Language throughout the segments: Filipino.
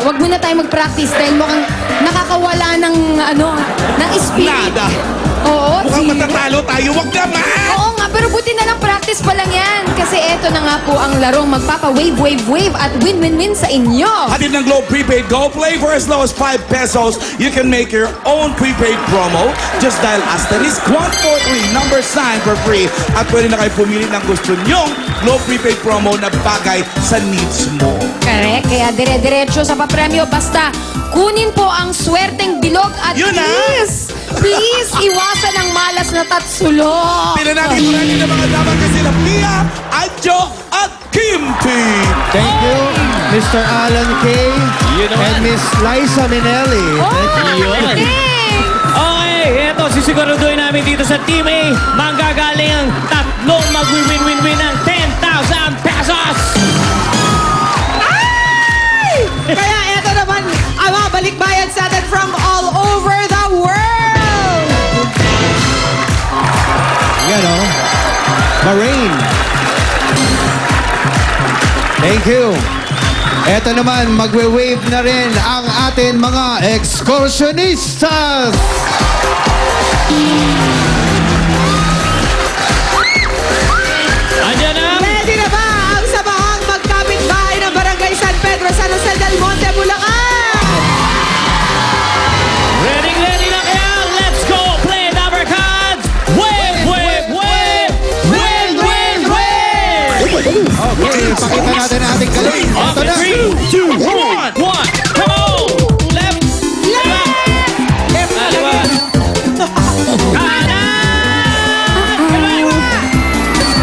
wag muna tayo mag-practice dahil mukhang nakakawala ng, ng spirit. Nada. Oo, Mukhang matatalo tayo. Wag naman! Oo nga, pero buti na lang practice pa lang yan. Kasi eto na nga po ang larong magpapa-wave, wave, wave at win-win-win sa inyo. Hatid ng Globe Prepaid Go Play for as low as 5 pesos. You can make your own prepaid promo. Just dial *143 number sign for free. At pwede na kayo pumili ng gusto nyong Globe Prepaid promo na bagay sa needs mo. Correct, kaya dire-diretso sa papremyo. Basta kunin po ang swerteng bilog at Yun na! please, iwasan ang malas na tatsulok. Pinanatid mo natin ng mga dapat kasi sila Pia, Adjo at Kimchi. Thank you, Mr. Alan K. And Miss Liza Minelli. Yun. Okay, eto, sisiguraduhin namin dito sa Team A. Manggagaling ang tatlong mag-win-win-win ng 10,000 pesos! Kaya eto naman ang mga balikbayan sa atin from all over the world. Yan o. Bahrain. Thank you. Eto naman, magwe-wave na rin ang atin mga excursionistas. Andiyan na! Ready na ba ang samahang magkapit-bahay ng Barangay San Pedro, San Jose del Monte, Bulacan? Ready na kaya? Let's go play number cards! Wave, wave, wave! Win, win, win! Okay, pakita natin ang ating galing. Eto na. 3, 2, 1! Come on! Left! Left! Kaliwa! Kanan! Kaliwa!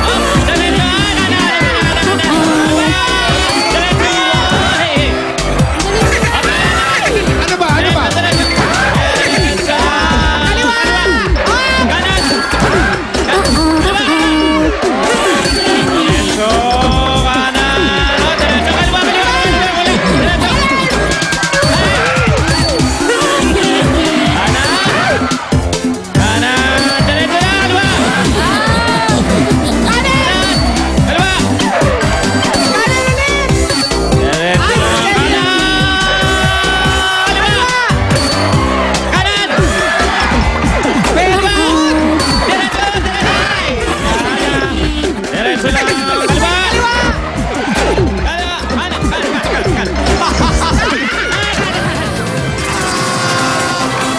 Up! Diretso! Ano ba? Ano ba?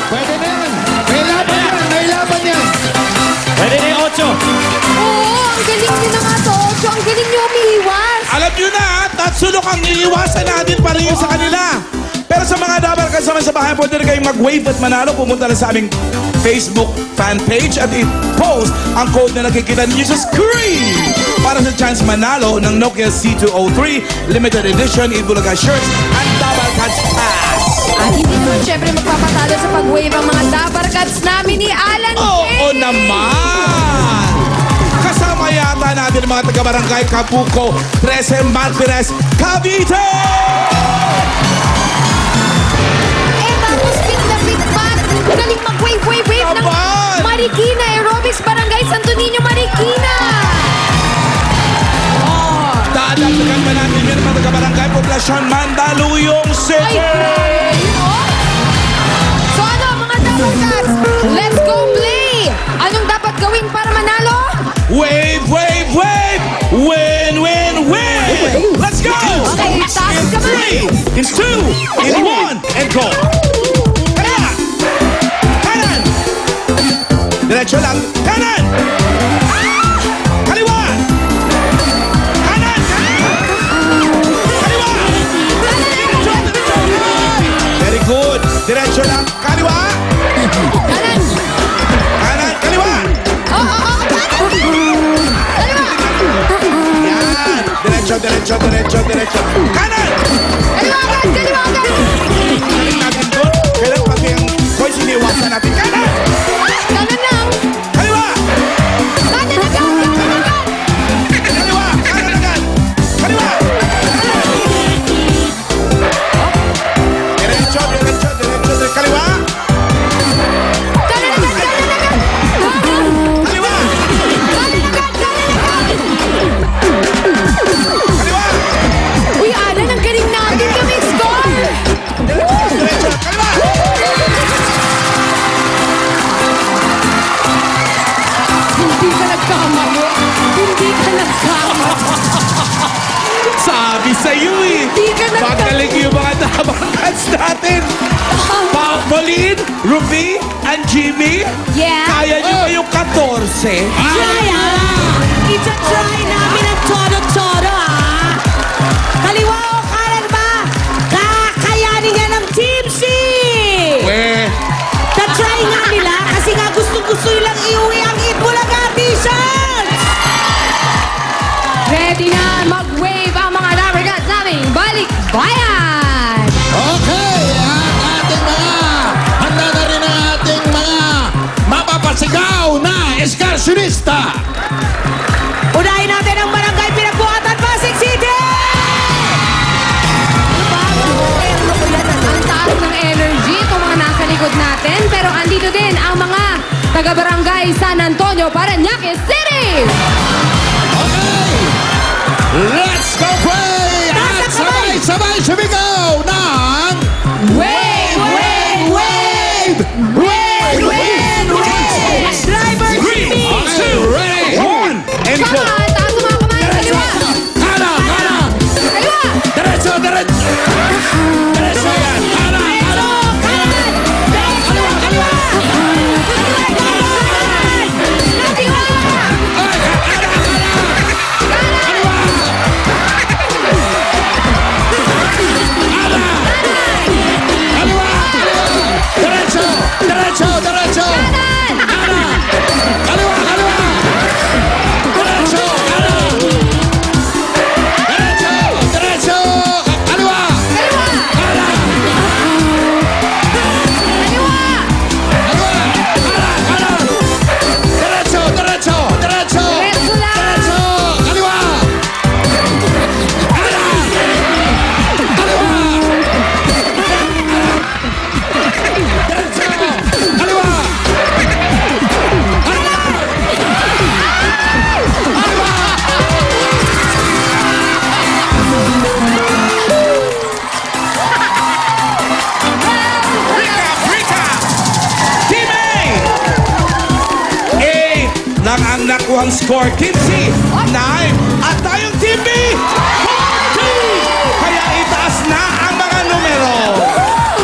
Pwede na yan. May laban yan. May laban yan. Pwede na yung 8. Oo, ang galing nyo na nga to, Ocho. Ang galing nyo umiiwas. Alam nyo na, tatsulok ang iiwasan natin pa rin sa kanila. Pero sa mga dapat kasama sa bahay, pwede na kayong mag-wave at manalo. Pumunta na sa aming Facebook fan page at i-post ang code na nakikita niyo sa screen para sa chance manalo ng Nokia C203 Limited Edition Itbulaga shirts at Dabar Cats Pass. At hindi po syempre magpapatalo sa pag-wave ang mga dabarkats namin ni Alan K. Oo naman! Kasama yata natin ang mga taga-barangay Kabuko, 13 Martires, Cavite! Eh, tapos fit na fit pa. Galing mag-wave, wave, wave ng Naman! Marikina Aerobics Barangay Santo Niño, Marikina. Dadagdagan pa natin yun mga taga-barangay Poblasyon Mandaluyong Ay, City! grabe. So ano, mga dabarkats? Let's go play! Anong dapat gawin para manalo? Wave, wave, wave! Win, win, win! Let's go! Okay, taas In kamay. 3, in 2, in 1, and go! Kaliwa! Kanan! Diretso lang. Kanan! Kaliwa! Kanan! Kaliwa! Diretso, diretso! Very good. Diretso lang. Kaliwa! Kanan. Kanan! Kaliwa! Oo, kaliwa. Yan! Diretso, diretso, diretso, diretso. Kanan! Kaliwa agad, kaliwa agad. Kanan natin doon. Kailan pati ang boys iniwasan natin. Kanan! Kanan lang. Kaliwa! Kanan Hindi ka nagkama. Sabi sa'yo eh. Hindi ka nagkama. Magaling yung mga Dabang Cats natin. Pauline, Ruby, and Jimmy. Yeah. Kaya nyo ba yung 14? Kaya! Ita-try namin ang todo-todo, ha? Kaliwa o kanan ba? Kakayanin nga ng Team C! Ta-try nga nila kasi nga gusto nilang iuwi ang Itbulaga t-shirts! Ready na mag-wave ang mga Dabber Cats naming Balik Bayan! Okay, ang ating handa na rin ang ating mga mapapasigaw na eskarsyonista. Unahin natin ang barangay Pinagbuhatan, Pasig City! Ang taas ng energy itong mga nasa likod natin. Pero andito din ang mga taga-barangay San Antonio, Parañaque City! Okay, let's go play! At sabay-sabay sumigaw ng Wave! Wave! Wave! Wave! Wave! Wave! Driver Three, Jimmy! two, ready, one, and go. Saka, taas ang mga kamay. Kaliwa! Kanan! Kanan! Kaliwa! Diretso! Diretso! Diretso yan! Kanan! Kanan! Kaliwa! Kaliwa! Kaliwa! Ay! Kanan! Kanan! Kaliwa! Diretso! Diretso! Diretso! Kanan! Kanan! Kaliwa! Kaliwa! Diretso! Kanan! Diretso! Diretso! Kaliwa! Kaliwa! Kanan! Kaliwa! Kaliwa! Kanan! Kanan! Diretso! Diretso! Diretso! Diretso lang! Diretso! Kaliwa! Kanan! Kaliwa! Diretso! Kaliwa! Team A! A lang ang nakuhang score. Team C, 9. At tayong Team B, 14! Kaya itaas na ang mga numero.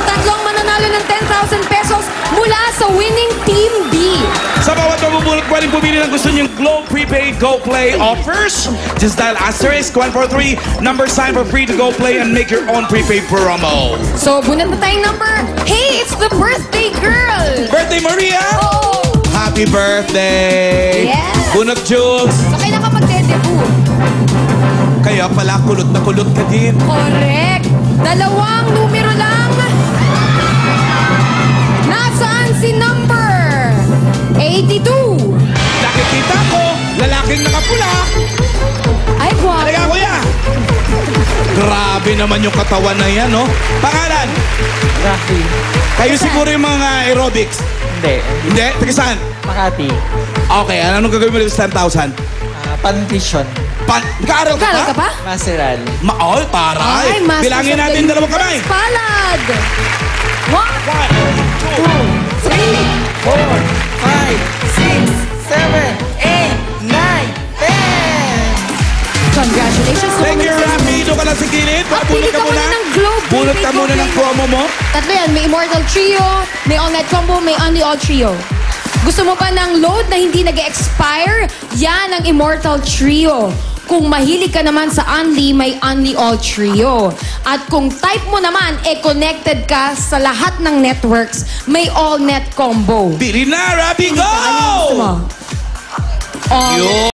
Tatlong mananalo ng 10,000 pesos mula sa winning Team B. Sa bawat mabubulot, pwedeng pumili ng gusto niyong Globe Prepaid Go Play offers. Just dial asterisk 143, number sign for free to go play and make your own prepaid promo. So, bunot na tayong number. Hey, it's the birthday girl! Birthday, Maria! Oh! Happy birthday! Yeah. Bunot, Jules! So, kailan ka magde-debut? Kaya pala, kulot na kulot ka din. Correct! Dalawang numero lang. Nasaan si number 82? Nakikita ko, lalaking nakapula. Ay, guwapo. Halika, kuya! Grabe naman yung katawan na yan, no? Pangalan? Rafi. Kayo siguro yung mga aerobics. Hindi. Hindi? Taga saan? Makati. Okay, anong gagawin mo sa 10,000? Pandition. Nag-aaral ka Kala ka pa? pa? Maseral. Ay, taray! Ay, master Bilangin of natin the dalawang kamay. universe. Palad! 1, 2, 3, 4, 5, 6, 7, 8, 9, 10. Congratulations! Thank you, Rafi. Doon ka lang sa gilid. Pili Bunot ka ka muna. muna ng Globe Bunot ka Prepaid muna Go ng Play. promo mo. Tatlo yan. May Immortal Trio, may All Night Combo, may Only All Trio. Gusto mo pa ng load na hindi nag-expire? Yan ang Immortal Trio. Kung mahilig ka naman sa Only, may Only All Trio. At kung type mo naman, connected ka sa lahat ng networks, may All Net Combo. Bili na, Rafi. Go! Gusto mo? All Yun.